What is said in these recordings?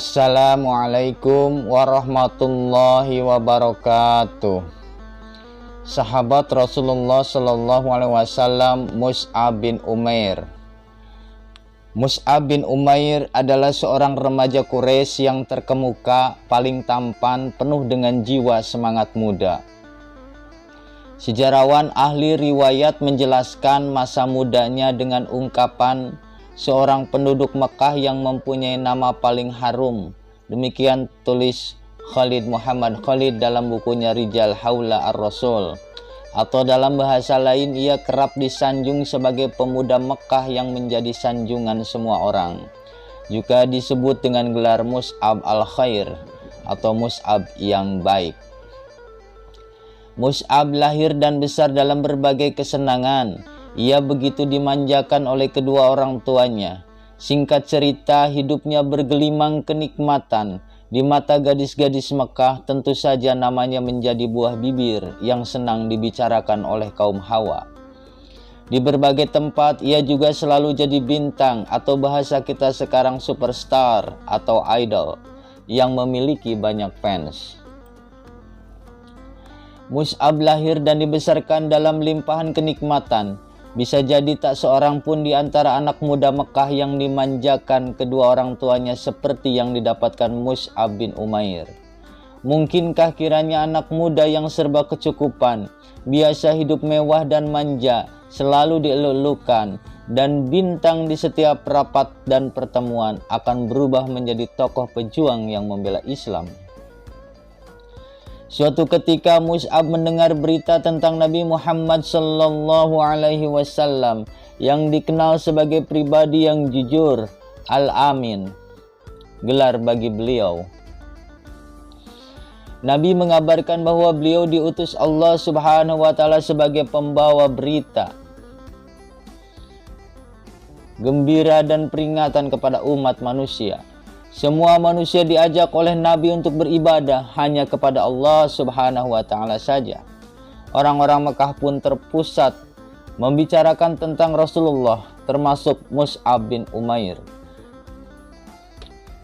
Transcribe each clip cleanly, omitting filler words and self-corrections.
Assalamualaikum warahmatullahi wabarakatuh. Sahabat Rasulullah Shallallahu Alaihi Wasallam Mus'ab bin Umair. Mus'ab bin Umair adalah seorang remaja Quraisy yang terkemuka, paling tampan, penuh dengan jiwa semangat muda. Sejarawan ahli riwayat menjelaskan masa mudanya dengan ungkapan seorang penduduk Mekah yang mempunyai nama paling harum. Demikian tulis Khalid Muhammad Khalid dalam bukunya Rijal Haula Ar-Rasul. Atau dalam bahasa lain, ia kerap disanjung sebagai pemuda Mekah yang menjadi sanjungan semua orang. Juga disebut dengan gelar Mus'ab al-Khair atau Mus'ab yang baik. Mus'ab lahir dan besar dalam berbagai kesenangan. Ia begitu dimanjakan oleh kedua orang tuanya. Singkat cerita, hidupnya bergelimang kenikmatan. Di mata gadis-gadis Mekah, tentu saja namanya menjadi buah bibir yang senang dibicarakan oleh kaum Hawa. Di berbagai tempat, ia juga selalu jadi bintang atau bahasa kita sekarang superstar atau idol yang memiliki banyak fans. Mus'ab lahir dan dibesarkan dalam limpahan kenikmatan. Bisa jadi tak seorang pun di antara anak muda Mekah yang dimanjakan kedua orang tuanya seperti yang didapatkan Mus'ab bin Umair. Mungkinkah kiranya anak muda yang serba kecukupan, biasa hidup mewah dan manja, selalu dieluk-elukan, dan bintang di setiap rapat dan pertemuan akan berubah menjadi tokoh pejuang yang membela Islam? Suatu ketika Mus'ab mendengar berita tentang Nabi Muhammad Sallallahu Alaihi Wasallam yang dikenal sebagai pribadi yang jujur, Al-Amin, gelar bagi beliau. Nabi mengabarkan bahwa beliau diutus Allah Subhanahu wa Ta'ala sebagai pembawa berita gembira dan peringatan kepada umat manusia. Semua manusia diajak oleh Nabi untuk beribadah hanya kepada Allah Subhanahu wa Ta'ala saja. Orang-orang Mekah pun terpusat membicarakan tentang Rasulullah, termasuk Mus'ab bin Umair.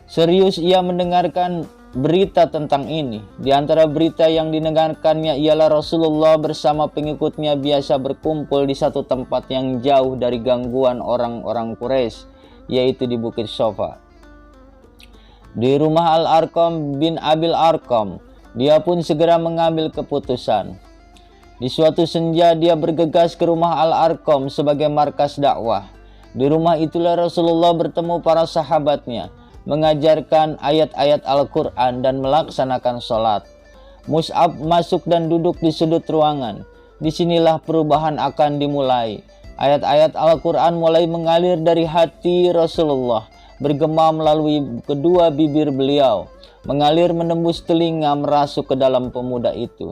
Serius ia mendengarkan berita tentang ini. Di antara berita yang didengarkannya ialah Rasulullah bersama pengikutnya biasa berkumpul di satu tempat yang jauh dari gangguan orang-orang Quraisy, yaitu di Bukit Sofa, di rumah Al-Arqam bin Abil Arqam. Dia pun segera mengambil keputusan. Di suatu senja dia bergegas ke rumah Al-Arqam sebagai markas dakwah. Di rumah itulah Rasulullah bertemu para sahabatnya, mengajarkan ayat-ayat Al-Quran dan melaksanakan sholat. Mus'ab masuk dan duduk di sudut ruangan. Disinilah perubahan akan dimulai. Ayat-ayat Al-Quran mulai mengalir dari hati Rasulullah, bergema melalui kedua bibir beliau, mengalir menembus telinga, merasuk ke dalam pemuda itu.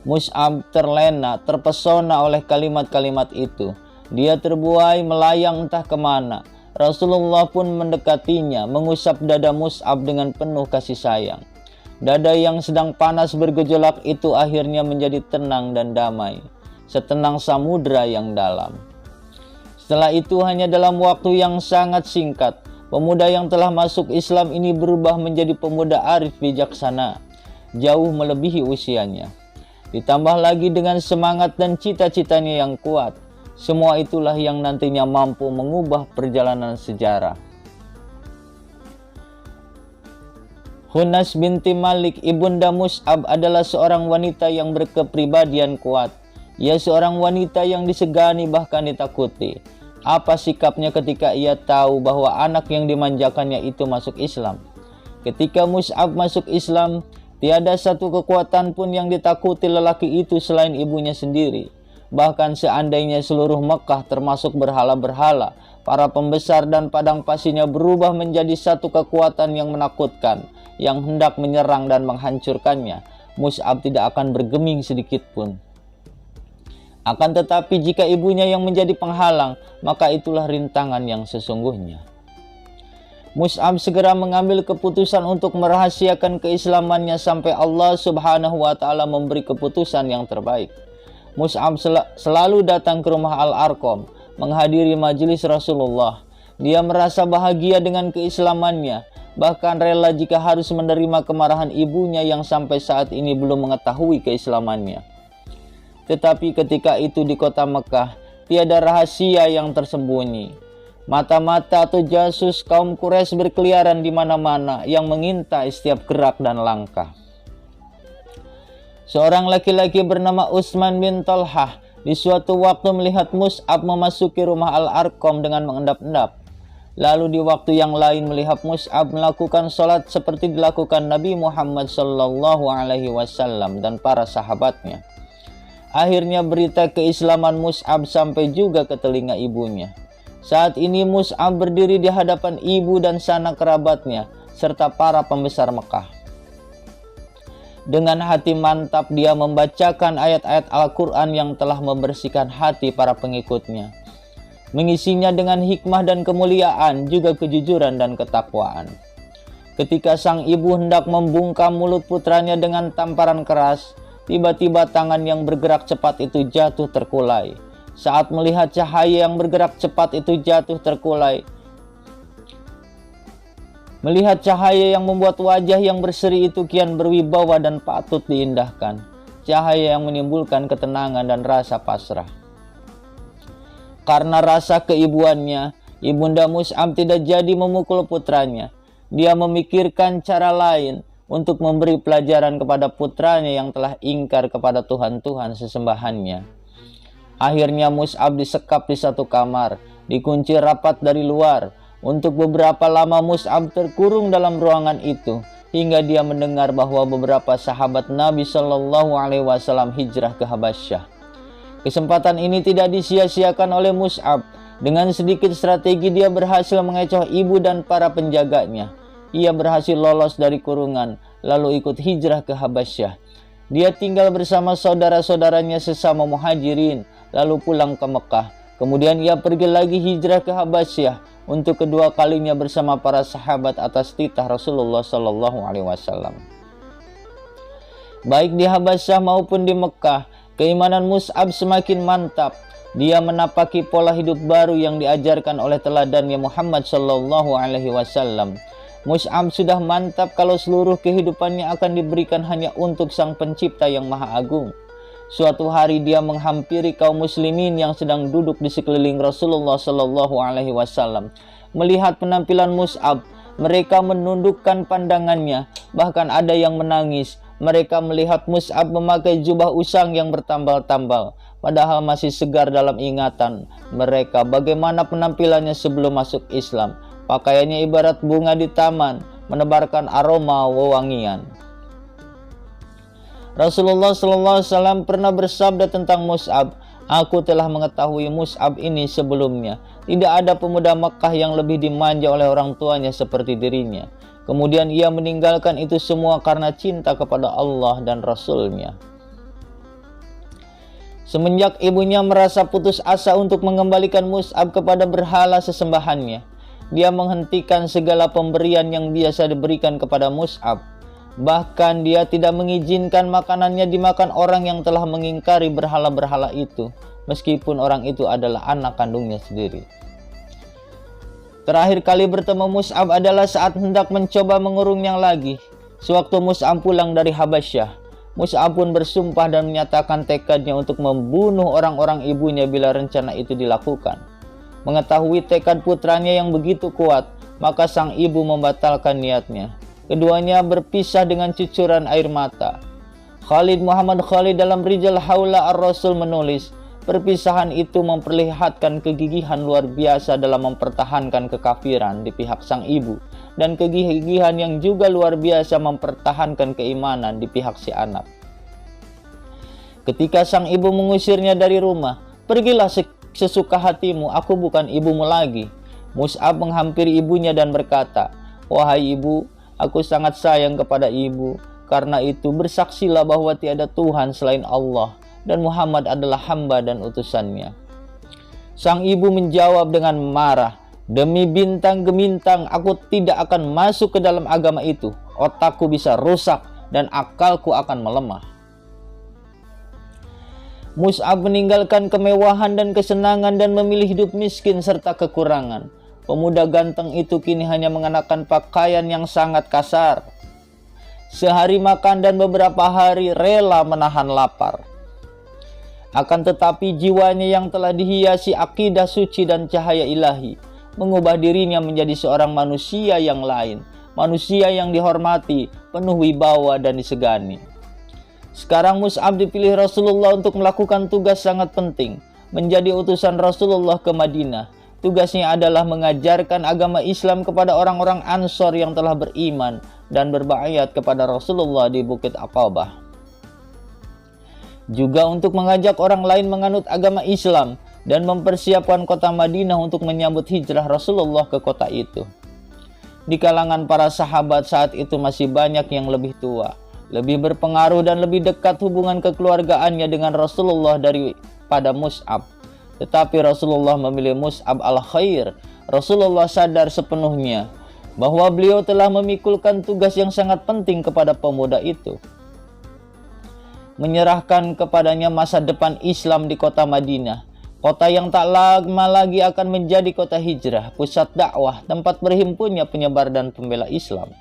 Mus'ab terlena, terpesona oleh kalimat-kalimat itu. Dia terbuai melayang entah kemana. Rasulullah pun mendekatinya, mengusap dada Mus'ab dengan penuh kasih sayang. Dada yang sedang panas bergejolak itu akhirnya menjadi tenang dan damai, setenang samudra yang dalam. Setelah itu, hanya dalam waktu yang sangat singkat, pemuda yang telah masuk Islam ini berubah menjadi pemuda arif bijaksana, jauh melebihi usianya. Ditambah lagi dengan semangat dan cita-citanya yang kuat. Semua itulah yang nantinya mampu mengubah perjalanan sejarah. Hunas binti Malik, ibunda Mus'ab, adalah seorang wanita yang berkepribadian kuat. Ia seorang wanita yang disegani bahkan ditakuti. Apa sikapnya ketika ia tahu bahwa anak yang dimanjakannya itu masuk Islam? Ketika Mus'ab masuk Islam, tiada satu kekuatan pun yang ditakuti lelaki itu selain ibunya sendiri. Bahkan seandainya seluruh Mekah termasuk berhala-berhala, para pembesar dan padang pasirnya berubah menjadi satu kekuatan yang menakutkan, yang hendak menyerang dan menghancurkannya, Mus'ab tidak akan bergeming sedikit pun. Akan tetapi jika ibunya yang menjadi penghalang, maka itulah rintangan yang sesungguhnya. Mus'ab segera mengambil keputusan untuk merahasiakan keislamannya sampai Allah Subhanahu wa Ta'ala memberi keputusan yang terbaik. Mus'ab selalu datang ke rumah Al-Arqam, menghadiri majelis Rasulullah. Dia merasa bahagia dengan keislamannya, bahkan rela jika harus menerima kemarahan ibunya yang sampai saat ini belum mengetahui keislamannya. Tetapi ketika itu di kota Mekah, tiada rahasia yang tersembunyi. Mata-mata atau jasus kaum Quraisy berkeliaran di mana-mana yang mengintai setiap gerak dan langkah. Seorang laki-laki bernama Utsman bin Talhah di suatu waktu melihat Mus'ab memasuki rumah Al-Arqam dengan mengendap-endap. Lalu di waktu yang lain melihat Mus'ab melakukan sholat seperti dilakukan Nabi Muhammad SAW dan para sahabatnya. Akhirnya berita keislaman Mus'ab sampai juga ke telinga ibunya. Saat ini Mus'ab berdiri di hadapan ibu dan sanak kerabatnya serta para pembesar Mekah. Dengan hati mantap dia membacakan ayat-ayat Al-Quran yang telah membersihkan hati para pengikutnya, mengisinya dengan hikmah dan kemuliaan, juga kejujuran dan ketakwaan. Ketika sang ibu hendak membungkam mulut putranya dengan tamparan keras, tiba-tiba tangan yang bergerak cepat itu jatuh terkulai. Saat melihat cahaya yang bergerak cepat itu jatuh terkulai, melihat cahaya yang membuat wajah yang berseri itu kian berwibawa dan patut diindahkan. Cahaya yang menimbulkan ketenangan dan rasa pasrah. Karena rasa keibuannya, Ibunda Mus'ab tidak jadi memukul putranya. Dia memikirkan cara lain untuk memberi pelajaran kepada putranya yang telah ingkar kepada Tuhan-Tuhan sesembahannya. Akhirnya Mus'ab disekap di satu kamar, dikunci rapat dari luar. Untuk beberapa lama Mus'ab terkurung dalam ruangan itu, hingga dia mendengar bahwa beberapa sahabat Nabi SAW hijrah ke Habasyah. Kesempatan ini tidak disia-siakan oleh Mus'ab. Dengan sedikit strategi dia berhasil mengecoh ibu dan para penjaganya. Ia berhasil lolos dari kurungan, lalu ikut hijrah ke Habasyah. Dia tinggal bersama saudara-saudaranya sesama muhajirin, lalu pulang ke Mekah. Kemudian ia pergi lagi hijrah ke Habasyah untuk kedua kalinya bersama para sahabat atas titah Rasulullah SAW. Baik di Habasyah maupun di Mekah, keimanan Mus'ab semakin mantap. Dia menapaki pola hidup baru yang diajarkan oleh teladannya Muhammad SAW. Mus'ab sudah mantap kalau seluruh kehidupannya akan diberikan hanya untuk Sang Pencipta yang Maha Agung. Suatu hari dia menghampiri kaum muslimin yang sedang duduk di sekeliling Rasulullah SAW. Melihat penampilan Mus'ab, mereka menundukkan pandangannya, bahkan ada yang menangis. Mereka melihat Mus'ab memakai jubah usang yang bertambal-tambal, padahal masih segar dalam ingatan mereka bagaimana penampilannya sebelum masuk Islam. Pakaiannya ibarat bunga di taman, menebarkan aroma wewangian. Rasulullah SAW pernah bersabda tentang Mus'ab, "Aku telah mengetahui Mus'ab ini sebelumnya. Tidak ada pemuda Makkah yang lebih dimanja oleh orang tuanya seperti dirinya. Kemudian ia meninggalkan itu semua karena cinta kepada Allah dan Rasul-Nya." Semenjak ibunya merasa putus asa untuk mengembalikan Mus'ab kepada berhala sesembahannya, dia menghentikan segala pemberian yang biasa diberikan kepada Mus'ab. Bahkan dia tidak mengizinkan makanannya dimakan orang yang telah mengingkari berhala-berhala itu, meskipun orang itu adalah anak kandungnya sendiri. Terakhir kali bertemu Mus'ab adalah saat hendak mencoba mengurungnya lagi. Sewaktu Mus'ab pulang dari Habasyah, Mus'ab pun bersumpah dan menyatakan tekadnya untuk membunuh orang-orang ibunya bila rencana itu dilakukan. Mengetahui tekad putranya yang begitu kuat, maka sang ibu membatalkan niatnya. Keduanya berpisah dengan cucuran air mata. Khalid Muhammad Khalid dalam Rijal Haula Ar-Rasul menulis, perpisahan itu memperlihatkan kegigihan luar biasa dalam mempertahankan kekafiran di pihak sang ibu, dan kegigihan yang juga luar biasa mempertahankan keimanan di pihak si anak. Ketika sang ibu mengusirnya dari rumah, "Pergilah sesuka hatimu, aku bukan ibumu lagi." Mus'ab menghampiri ibunya dan berkata, "Wahai ibu, aku sangat sayang kepada ibu. Karena itu bersaksilah bahwa tiada Tuhan selain Allah dan Muhammad adalah hamba dan utusannya." Sang ibu menjawab dengan marah, "Demi bintang gemintang, aku tidak akan masuk ke dalam agama itu. Otakku bisa rusak dan akalku akan melemah." Mus'ab meninggalkan kemewahan dan kesenangan dan memilih hidup miskin serta kekurangan. Pemuda ganteng itu kini hanya mengenakan pakaian yang sangat kasar. Sehari makan dan beberapa hari rela menahan lapar. Akan tetapi jiwanya yang telah dihiasi akidah suci dan cahaya ilahi mengubah dirinya menjadi seorang manusia yang lain, manusia yang dihormati, penuh wibawa dan disegani. Sekarang Mus'ab dipilih Rasulullah untuk melakukan tugas sangat penting, menjadi utusan Rasulullah ke Madinah. Tugasnya adalah mengajarkan agama Islam kepada orang-orang Ansor yang telah beriman dan berbaiat kepada Rasulullah di Bukit Aqabah. Juga untuk mengajak orang lain menganut agama Islam dan mempersiapkan kota Madinah untuk menyambut hijrah Rasulullah ke kota itu. Di kalangan para sahabat saat itu masih banyak yang lebih tua, lebih berpengaruh dan lebih dekat hubungan kekeluargaannya dengan Rasulullah daripada Mus'ab. Tetapi Rasulullah memilih Mus'ab al-Khair. Rasulullah sadar sepenuhnya bahwa beliau telah memikulkan tugas yang sangat penting kepada pemuda itu, menyerahkan kepadanya masa depan Islam di kota Madinah, kota yang tak lama lagi akan menjadi kota hijrah, pusat dakwah, tempat berhimpunnya penyebar dan pembela Islam.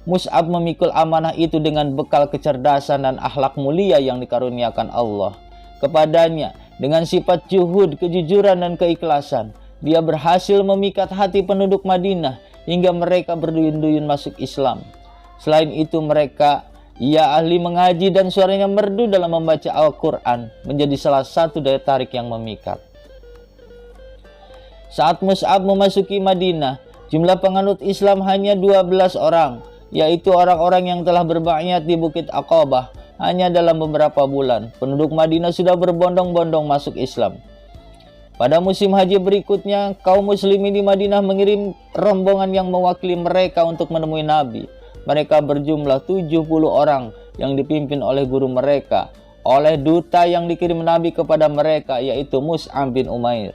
Mus'ab memikul amanah itu dengan bekal kecerdasan dan akhlak mulia yang dikaruniakan Allah kepadanya. Dengan sifat juhud, kejujuran dan keikhlasan, dia berhasil memikat hati penduduk Madinah hingga mereka berduyun-duyun masuk Islam. Selain itu ia ahli mengaji dan suaranya merdu dalam membaca Al-Quran, menjadi salah satu daya tarik yang memikat. Saat Mus'ab memasuki Madinah, jumlah penganut Islam hanya 12 orang, yaitu orang-orang yang telah berbaiat di Bukit Aqabah. Hanya dalam beberapa bulan, penduduk Madinah sudah berbondong-bondong masuk Islam. Pada musim haji berikutnya, kaum muslimin di Madinah mengirim rombongan yang mewakili mereka untuk menemui Nabi. Mereka berjumlah 70 orang yang dipimpin oleh guru mereka, oleh duta yang dikirim Nabi kepada mereka, yaitu Mus'ab bin Umair.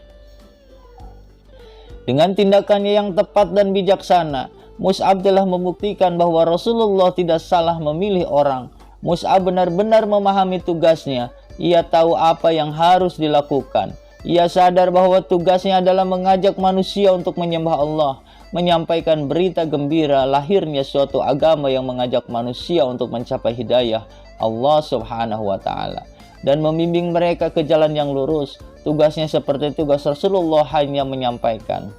Dengan tindakannya yang tepat dan bijaksana, Mus'ab telah membuktikan bahwa Rasulullah tidak salah memilih orang. Mus'ab benar-benar memahami tugasnya. Ia tahu apa yang harus dilakukan. Ia sadar bahwa tugasnya adalah mengajak manusia untuk menyembah Allah, menyampaikan berita gembira lahirnya suatu agama yang mengajak manusia untuk mencapai hidayah Allah Subhanahu wa Ta'ala, dan membimbing mereka ke jalan yang lurus. Tugasnya seperti tugas Rasulullah, hanya menyampaikan.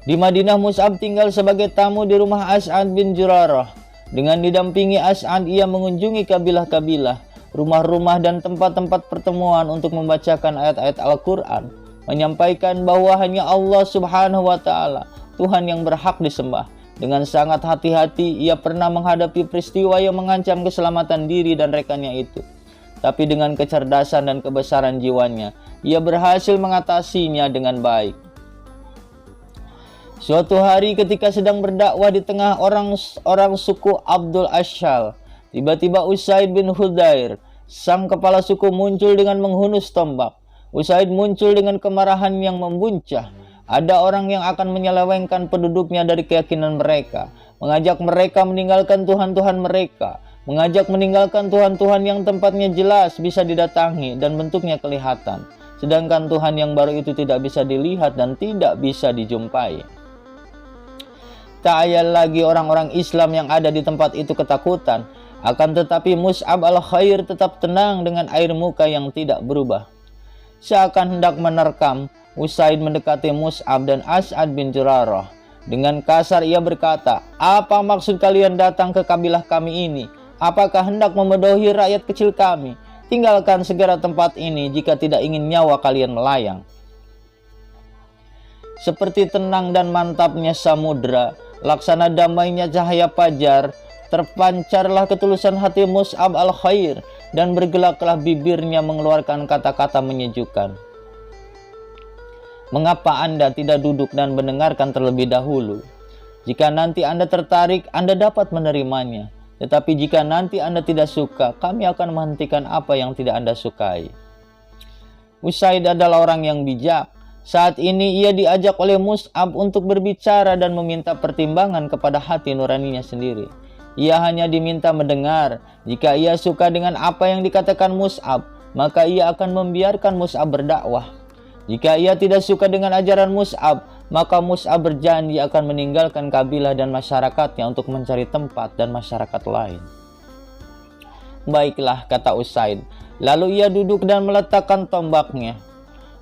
Di Madinah, Mus'ab tinggal sebagai tamu di rumah As'ad bin Zurarah. Dengan didampingi As'ad, ia mengunjungi kabilah-kabilah, rumah-rumah dan tempat-tempat pertemuan untuk membacakan ayat-ayat Al-Quran, menyampaikan bahwa hanya Allah Subhanahu wa Ta'ala, Tuhan yang berhak disembah. Dengan sangat hati-hati, ia pernah menghadapi peristiwa yang mengancam keselamatan diri dan rekannya itu. Tapi dengan kecerdasan dan kebesaran jiwanya, ia berhasil mengatasinya dengan baik. Suatu hari ketika sedang berdakwah di tengah orang suku Abdul Ashal, tiba-tiba Usaid bin Hudair, sang kepala suku, muncul dengan menghunus tombak. Usaid muncul dengan kemarahan yang membuncah. Ada orang yang akan menyelewengkan penduduknya dari keyakinan mereka, mengajak mereka meninggalkan Tuhan-Tuhan mereka, mengajak meninggalkan Tuhan-Tuhan yang tempatnya jelas bisa didatangi dan bentuknya kelihatan, sedangkan Tuhan yang baru itu tidak bisa dilihat dan tidak bisa dijumpai. Tak ayal lagi orang-orang Islam yang ada di tempat itu ketakutan. Akan tetapi Mus'ab al-Khair tetap tenang dengan air muka yang tidak berubah. Seakan hendak menerkam, Usaid mendekati Mus'ab dan As'ad bin Zurarah. Dengan kasar ia berkata, "Apa maksud kalian datang ke kabilah kami ini? Apakah hendak membodohi rakyat kecil kami? Tinggalkan segera tempat ini jika tidak ingin nyawa kalian melayang." Seperti tenang dan mantapnya samudra, laksana damainya cahaya fajar, terpancarlah ketulusan hati Mus'ab al-Khair dan bergelaklah bibirnya mengeluarkan kata-kata menyejukkan. "Mengapa Anda tidak duduk dan mendengarkan terlebih dahulu? Jika nanti Anda tertarik, Anda dapat menerimanya. Tetapi jika nanti Anda tidak suka, kami akan menghentikan apa yang tidak Anda sukai." Usaid adalah orang yang bijak. Saat ini ia diajak oleh Mus'ab untuk berbicara dan meminta pertimbangan kepada hati nuraninya sendiri. Ia hanya diminta mendengar. Jika ia suka dengan apa yang dikatakan Mus'ab, maka ia akan membiarkan Mus'ab berdakwah. Jika ia tidak suka dengan ajaran Mus'ab, maka Mus'ab berjanji akan meninggalkan kabilah dan masyarakatnya untuk mencari tempat dan masyarakat lain. Baiklah, kata Usaid. Lalu ia duduk dan meletakkan tombaknya.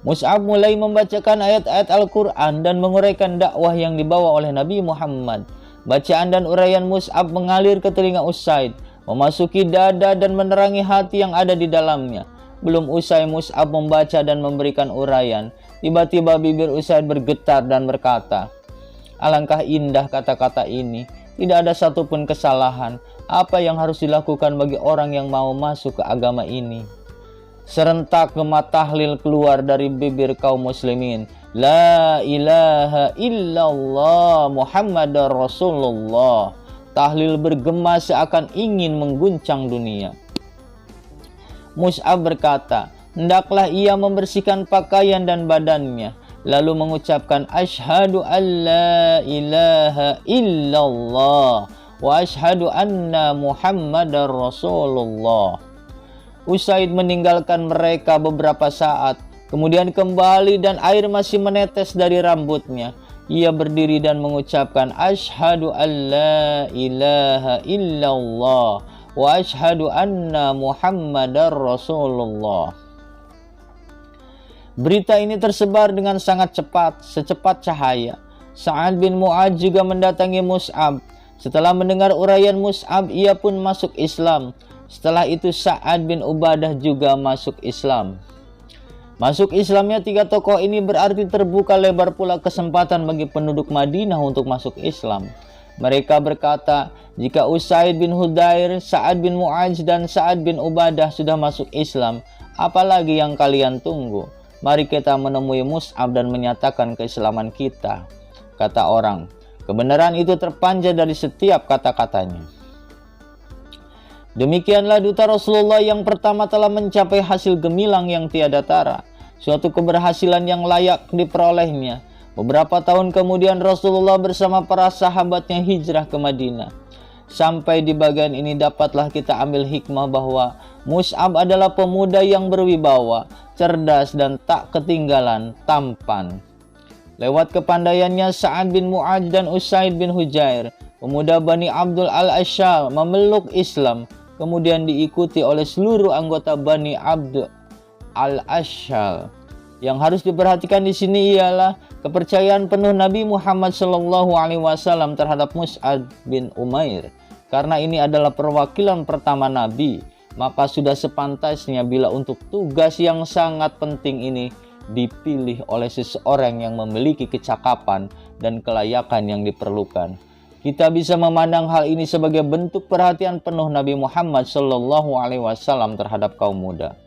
Mus'ab mulai membacakan ayat-ayat Al-Quran dan menguraikan dakwah yang dibawa oleh Nabi Muhammad. Bacaan dan uraian Mus'ab mengalir ke telinga Usaid, memasuki dada dan menerangi hati yang ada di dalamnya. Belum usai Mus'ab membaca dan memberikan uraian, tiba-tiba bibir Usaid bergetar dan berkata, "Alangkah indah kata-kata ini, tidak ada satupun kesalahan. Apa yang harus dilakukan bagi orang yang mau masuk ke agama ini?" Serentak gema tahlil keluar dari bibir kaum muslimin. La ilaha illallah Muhammadar Rasulullah. Tahlil bergema seakan ingin mengguncang dunia. Mus'ab berkata, hendaklah ia membersihkan pakaian dan badannya, lalu mengucapkan asyhadu an la ilaha illallah wa asyhadu anna Muhammadar Rasulullah. Usaid meninggalkan mereka beberapa saat, kemudian kembali dan air masih menetes dari rambutnya. Ia berdiri dan mengucapkan asyhadu an la ilaha illallah wa asyhadu anna Muhammadar Rasulullah. Berita ini tersebar dengan sangat cepat, secepat cahaya. Sa'ad bin Mu'adz juga mendatangi Mus'ab. Setelah mendengar uraian Mus'ab, ia pun masuk Islam. Setelah itu Sa'ad bin Ubadah juga masuk Islam. Masuk Islamnya tiga tokoh ini berarti terbuka lebar pula kesempatan bagi penduduk Madinah untuk masuk Islam. Mereka berkata, jika Usaid bin Hudair, Sa'ad bin Mu'adz dan Sa'ad bin Ubadah sudah masuk Islam, apalagi yang kalian tunggu? Mari kita menemui Mus'ab dan menyatakan keislaman kita. Kata orang, kebenaran itu terpancar dari setiap kata-katanya. Demikianlah duta Rasulullah yang pertama telah mencapai hasil gemilang yang tiada tara, suatu keberhasilan yang layak diperolehnya. Beberapa tahun kemudian Rasulullah bersama para sahabatnya hijrah ke Madinah. Sampai di bagian ini dapatlah kita ambil hikmah bahwa Mus'ab adalah pemuda yang berwibawa, cerdas dan tak ketinggalan tampan. Lewat kepandaiannya Sa'ad bin Mu'adz dan Usaid bin Hujair, pemuda Bani Abdul al-Ashal memeluk Islam, kemudian diikuti oleh seluruh anggota Bani Abdul al-Ashal. Yang harus diperhatikan di sini ialah kepercayaan penuh Nabi Muhammad SAW terhadap Mus'ab bin Umair. Karena ini adalah perwakilan pertama Nabi, maka sudah sepantasnya bila untuk tugas yang sangat penting ini dipilih oleh seseorang yang memiliki kecakapan dan kelayakan yang diperlukan. Kita bisa memandang hal ini sebagai bentuk perhatian penuh Nabi Muhammad SAW terhadap kaum muda.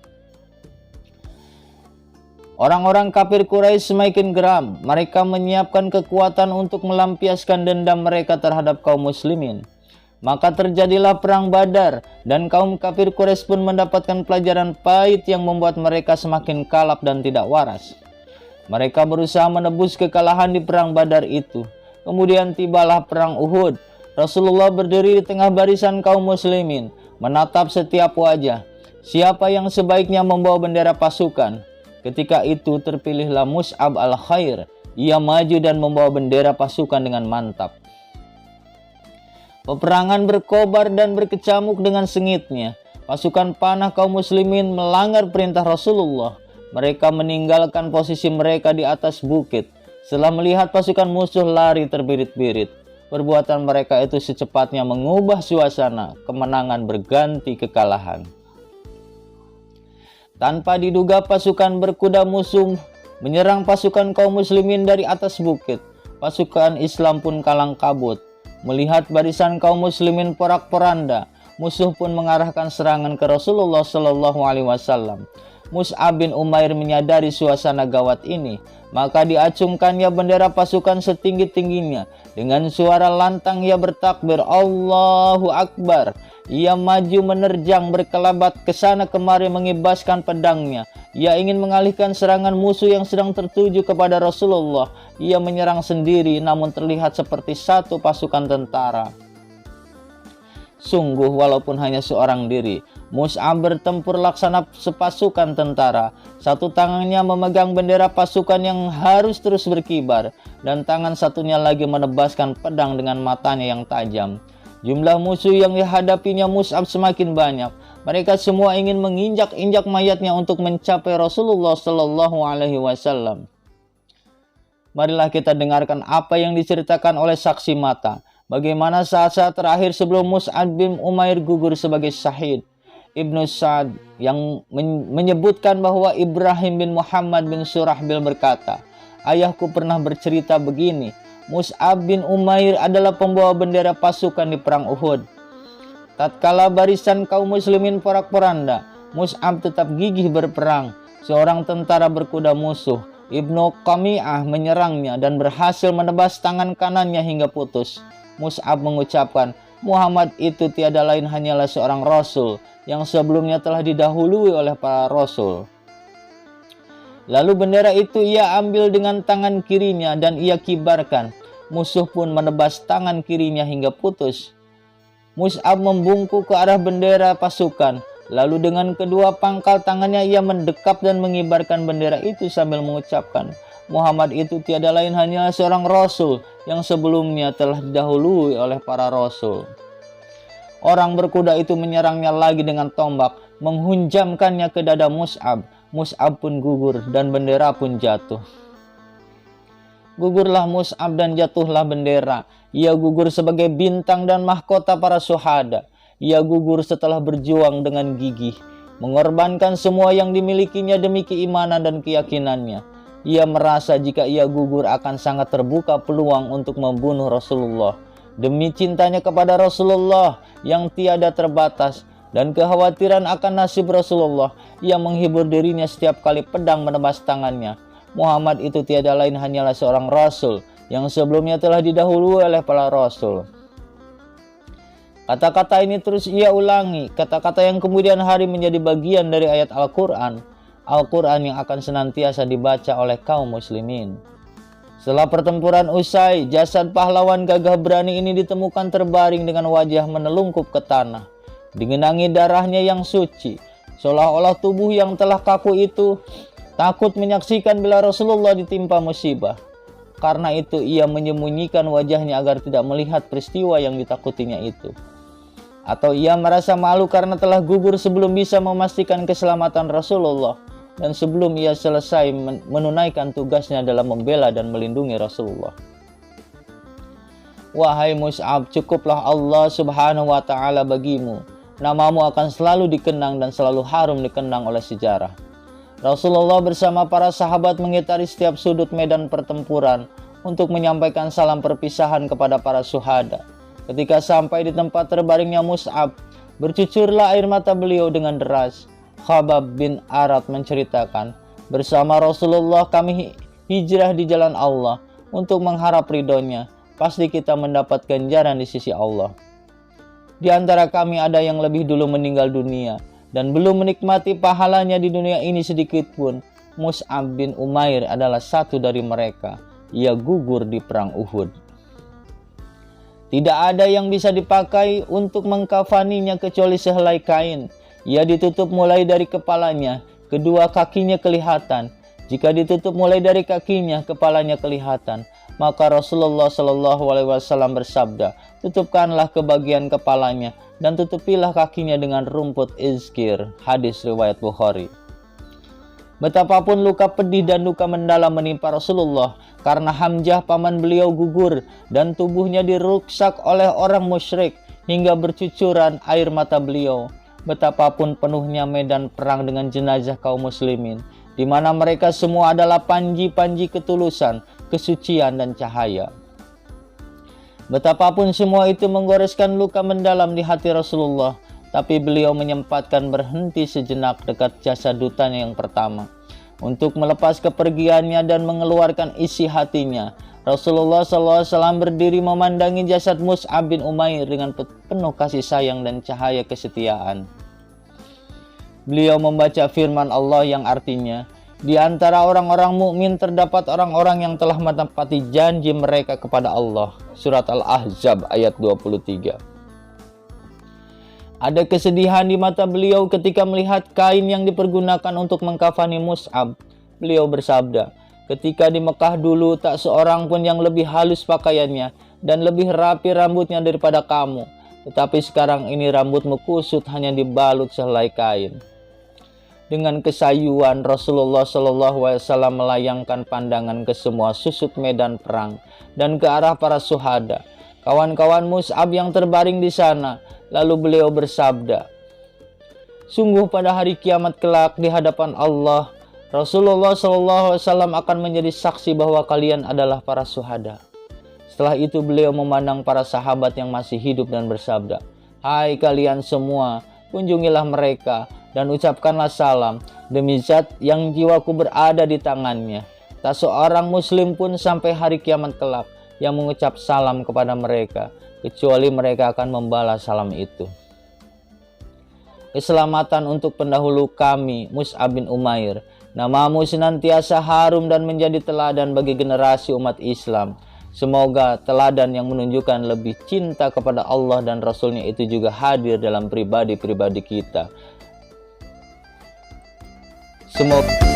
Orang-orang kafir Quraisy semakin geram. Mereka menyiapkan kekuatan untuk melampiaskan dendam mereka terhadap kaum muslimin. Maka terjadilah perang Badar dan kaum kafir Quraisy pun mendapatkan pelajaran pahit yang membuat mereka semakin kalap dan tidak waras. Mereka berusaha menebus kekalahan di perang Badar itu. Kemudian tibalah perang Uhud. Rasulullah berdiri di tengah barisan kaum muslimin, menatap setiap wajah. Siapa yang sebaiknya membawa bendera pasukan? Ketika itu terpilihlah Mus'ab al-Khair. Ia maju dan membawa bendera pasukan dengan mantap. Peperangan berkobar dan berkecamuk dengan sengitnya. Pasukan panah kaum muslimin melanggar perintah Rasulullah. Mereka meninggalkan posisi mereka di atas bukit. Setelah melihat pasukan musuh lari terbirit-birit, perbuatan mereka itu secepatnya mengubah suasana. Kemenangan berganti kekalahan. Tanpa diduga pasukan berkuda musuh menyerang pasukan kaum muslimin dari atas bukit. Pasukan Islam pun kalang kabut. Melihat barisan kaum muslimin porak-poranda, musuh pun mengarahkan serangan ke Rasulullah SAW. Mus'ab bin Umair menyadari suasana gawat ini, maka diacungkannya bendera pasukan setinggi-tingginya. Dengan suara lantang ia bertakbir, Allahu Akbar. Ia maju menerjang berkelabat ke sana kemari mengibaskan pedangnya. Ia ingin mengalihkan serangan musuh yang sedang tertuju kepada Rasulullah. Ia menyerang sendiri namun terlihat seperti satu pasukan tentara. Sungguh walaupun hanya seorang diri, Mus'ab bertempur laksana sepasukan tentara. Satu tangannya memegang bendera pasukan yang harus terus berkibar, dan tangan satunya lagi menebaskan pedang dengan matanya yang tajam. Jumlah musuh yang dihadapinya Mus'ab semakin banyak. Mereka semua ingin menginjak-injak mayatnya untuk mencapai Rasulullah Shallallahu Alaihi Wasallam. Marilah kita dengarkan apa yang diceritakan oleh saksi mata. Bagaimana saat-saat terakhir sebelum Mus'ab bin Umair gugur sebagai syahid. Ibnu Sa'ad yang menyebutkan bahwa Ibrahim bin Muhammad bin Surahbil berkata, "Ayahku pernah bercerita begini, Mus'ab bin Umair adalah pembawa bendera pasukan di perang Uhud. Tatkala barisan kaum muslimin porak-poranda, Mus'ab tetap gigih berperang. Seorang tentara berkuda musuh, Ibnu Qami'ah, menyerangnya dan berhasil menebas tangan kanannya hingga putus. Mus'ab mengucapkan, Muhammad itu tiada lain hanyalah seorang rasul yang sebelumnya telah didahului oleh para rasul. Lalu bendera itu ia ambil dengan tangan kirinya dan ia kibarkan. Musuh pun menebas tangan kirinya hingga putus. Mus'ab membungkuk ke arah bendera pasukan. Lalu dengan kedua pangkal tangannya ia mendekap dan mengibarkan bendera itu sambil mengucapkan, Muhammad itu tiada lain hanya seorang rasul yang sebelumnya telah didahului oleh para rasul. Orang berkuda itu menyerangnya lagi dengan tombak, menghunjamkannya ke dada Mus'ab. Mus'ab pun gugur dan bendera pun jatuh. Gugurlah Mus'ab dan jatuhlah bendera. Ia gugur sebagai bintang dan mahkota para syuhada. Ia gugur setelah berjuang dengan gigih, mengorbankan semua yang dimilikinya demi keimanan dan keyakinannya. Ia merasa jika ia gugur akan sangat terbuka peluang untuk membunuh Rasulullah. Demi cintanya kepada Rasulullah yang tiada terbatas dan kekhawatiran akan nasib Rasulullah, ia menghibur dirinya setiap kali pedang menebas tangannya. Muhammad itu tiada lain hanyalah seorang rasul yang sebelumnya telah didahului oleh para rasul. Kata-kata ini terus ia ulangi, kata-kata yang kemudian hari menjadi bagian dari ayat Al-Quran. Al-Quran yang akan senantiasa dibaca oleh kaum muslimin. Setelah pertempuran usai, jasad pahlawan gagah berani ini ditemukan terbaring dengan wajah menelungkup ke tanah, digenangi darahnya yang suci, seolah-olah tubuh yang telah kaku itu takut menyaksikan bila Rasulullah ditimpa musibah. Karena itu ia menyembunyikan wajahnya agar tidak melihat peristiwa yang ditakutinya itu. Atau ia merasa malu karena telah gugur sebelum bisa memastikan keselamatan Rasulullah dan sebelum ia selesai menunaikan tugasnya dalam membela dan melindungi Rasulullah. Wahai Mus'ab, cukuplah Allah Subhanahu wa Ta'ala bagimu. Namamu akan selalu dikenang dan selalu harum dikenang oleh sejarah. Rasulullah bersama para sahabat mengitari setiap sudut medan pertempuran untuk menyampaikan salam perpisahan kepada para syuhada. Ketika sampai di tempat terbaringnya Mus'ab, bercucurlah air mata beliau dengan deras. Khabbab bin Arat menceritakan, bersama Rasulullah kami hijrah di jalan Allah untuk mengharap ridhonya. Pasti kita mendapat ganjaran di sisi Allah. Di antara kami ada yang lebih dulu meninggal dunia dan belum menikmati pahalanya di dunia ini sedikit pun. Mus'ab bin Umair adalah satu dari mereka. Ia gugur di perang Uhud. Tidak ada yang bisa dipakai untuk mengkafaninya kecuali sehelai kain. Ia ditutup mulai dari kepalanya, kedua kakinya kelihatan. Jika ditutup mulai dari kakinya, kepalanya kelihatan. Maka Rasulullah Shallallahu Alaihi Wasallam bersabda, tutupkanlah ke bagian kepalanya dan tutupilah kakinya dengan rumput izkir. Hadis riwayat Bukhari. Betapapun luka pedih dan duka mendalam menimpa Rasulullah karena Hamzah paman beliau gugur dan tubuhnya diruksak oleh orang musyrik hingga bercucuran air mata beliau. Betapapun penuhnya medan perang dengan jenazah kaum muslimin, di mana mereka semua adalah panji-panji ketulusan, kesucian dan cahaya. Betapapun semua itu menggoreskan luka mendalam di hati Rasulullah, tapi beliau menyempatkan berhenti sejenak dekat jasad dutanya yang pertama untuk melepas kepergiannya dan mengeluarkan isi hatinya. Rasulullah SAW berdiri memandangi jasad Mus'ab bin Umair dengan penuh kasih sayang dan cahaya kesetiaan. Beliau membaca firman Allah yang artinya, di antara orang-orang mukmin terdapat orang-orang yang telah menepati janji mereka kepada Allah. Surat Al-Ahzab ayat 23. Ada kesedihan di mata beliau ketika melihat kain yang dipergunakan untuk mengkafani Mus'ab. Beliau bersabda, ketika di Mekah dulu tak seorang pun yang lebih halus pakaiannya dan lebih rapi rambutnya daripada kamu. Tetapi sekarang ini rambutmu kusut hanya dibalut sehelai kain. Dengan kesayuan Rasulullah SAW melayangkan pandangan ke semua susut medan perang dan ke arah para syuhada, kawan-kawan Mus'ab yang terbaring di sana. Lalu beliau bersabda, sungguh pada hari kiamat kelak di hadapan Allah, Rasulullah SAW akan menjadi saksi bahwa kalian adalah para syuhada. Setelah itu beliau memandang para sahabat yang masih hidup dan bersabda, hai kalian semua, kunjungilah mereka dan ucapkanlah salam demi zat yang jiwaku berada di tangannya. Tak seorang muslim pun sampai hari kiamat kelak yang mengucap salam kepada mereka, kecuali mereka akan membalas salam itu. Keselamatan untuk pendahulu kami, Mus'ab bin Umair. Namamu senantiasa harum dan menjadi teladan bagi generasi umat Islam. Semoga teladan yang menunjukkan lebih cinta kepada Allah dan Rasulnya itu juga hadir dalam pribadi-pribadi kita. Semoga